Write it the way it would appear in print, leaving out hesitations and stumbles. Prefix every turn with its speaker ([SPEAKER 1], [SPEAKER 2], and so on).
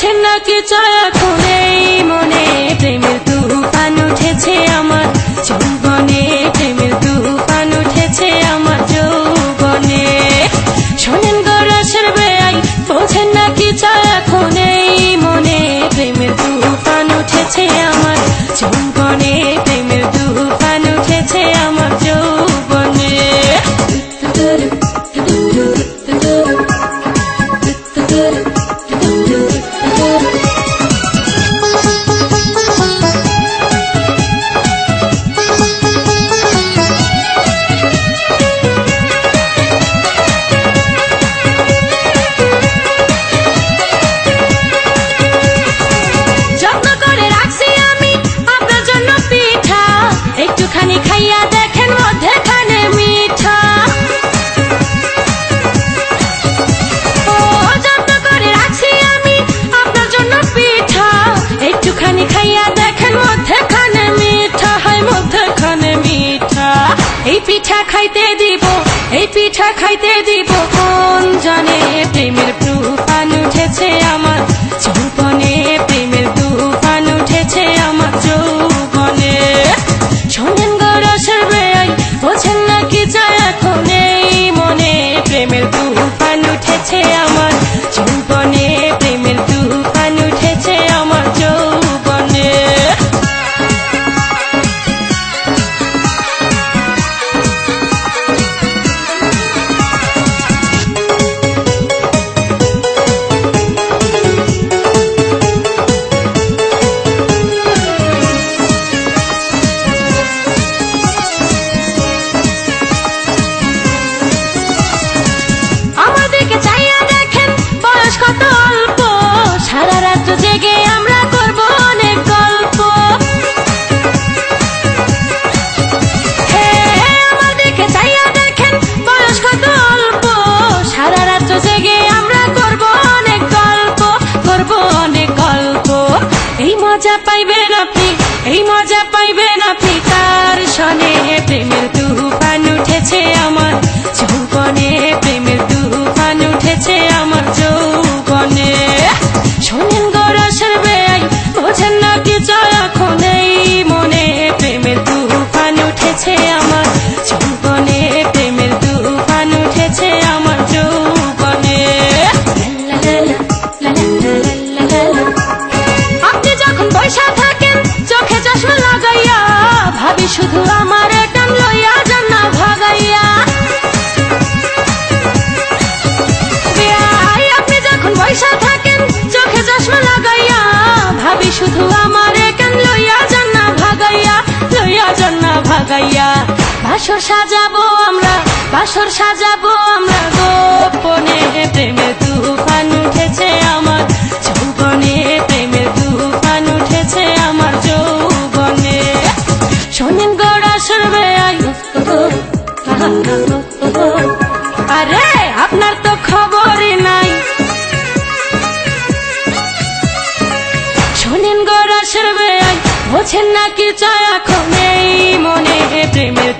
[SPEAKER 1] বোঝেন না কি চায় এখন এই মনে প্রেমের তুফান উঠেছে আমার যৌবনে প্রেমের তুফান উঠেছে আমার যৌবনে শোনেন গো রসের বেয়াই বোঝেন না কি চায় এখন এই মনে প্রেমের তুফান উঠেছে আমার যৌবনে প্রেমের তুফান উঠেছে আমার যৌবনে খাইয়া দেখেন মধ্যেখানে মিঠা ও যত্ন করে রাখছি আমি আপনার জন্য পিঠা একটুখানি খাইয়া দেখেন মধ্যেখানে মিঠা হয় মধ্যেখানে মিঠা এই পিঠা খাইতে দিব কোন জানে প্রেমের তুফান উঠেছে আমার যৌবনে প্রেমের তুফান উঠেছে আমার যৌবনে শোনেন গো রসের বেয়াই বোঝেন না কি চায় এখন এই মনে প্রেমের তুফান উঠেছে আমার যৌবনে প্রেমের তুফান উঠেছে আমার যৌবনে জেগে আমরা করব অনেক গল্প আমার দিকে চাইয়া দেখেন বয়স কত অল্প সারা রাত জেগে আমরা করব অনেক গল্প এই মজা পাইবেন আপনি কার শোনে প্রেমের তুফান উঠেছে আমার যৌবনে প্রেমের তুফান উঠেছে আমার যৌবনে শোনেন গো রসের বেয়াই বোঝেন না কি চায় এখন এই মনে প্রেমের তুফান উঠেছে আমার যৌবনে প্রেমের তুফান উঠেছে আমার যৌবনে আপনি যখন বৈশা থাকেন চোখে চশমা লাগাইয়া ভাবি শুধু আমার টান লইয়া যান না ভাগাইয়া আপনি যখন বৈশা থাকেন চোখে চশমা লাগাইয়া ভাবি শুধু আমার কেন লইয়া যান না ভাগাইয়া বাসর সাজাবো আমরা গোপনে প্রেমের তুফান উঠেছে আমার যৌবনে প্রেমের তুফান উঠেছে আমার যৌবনে শোনেন গো রসের বেয়াই আরে আপনার তো খবরই নাই শোনেন গো রসের বেয়াই বোঝেন না কি চায় এখন এই মনে প্রেমের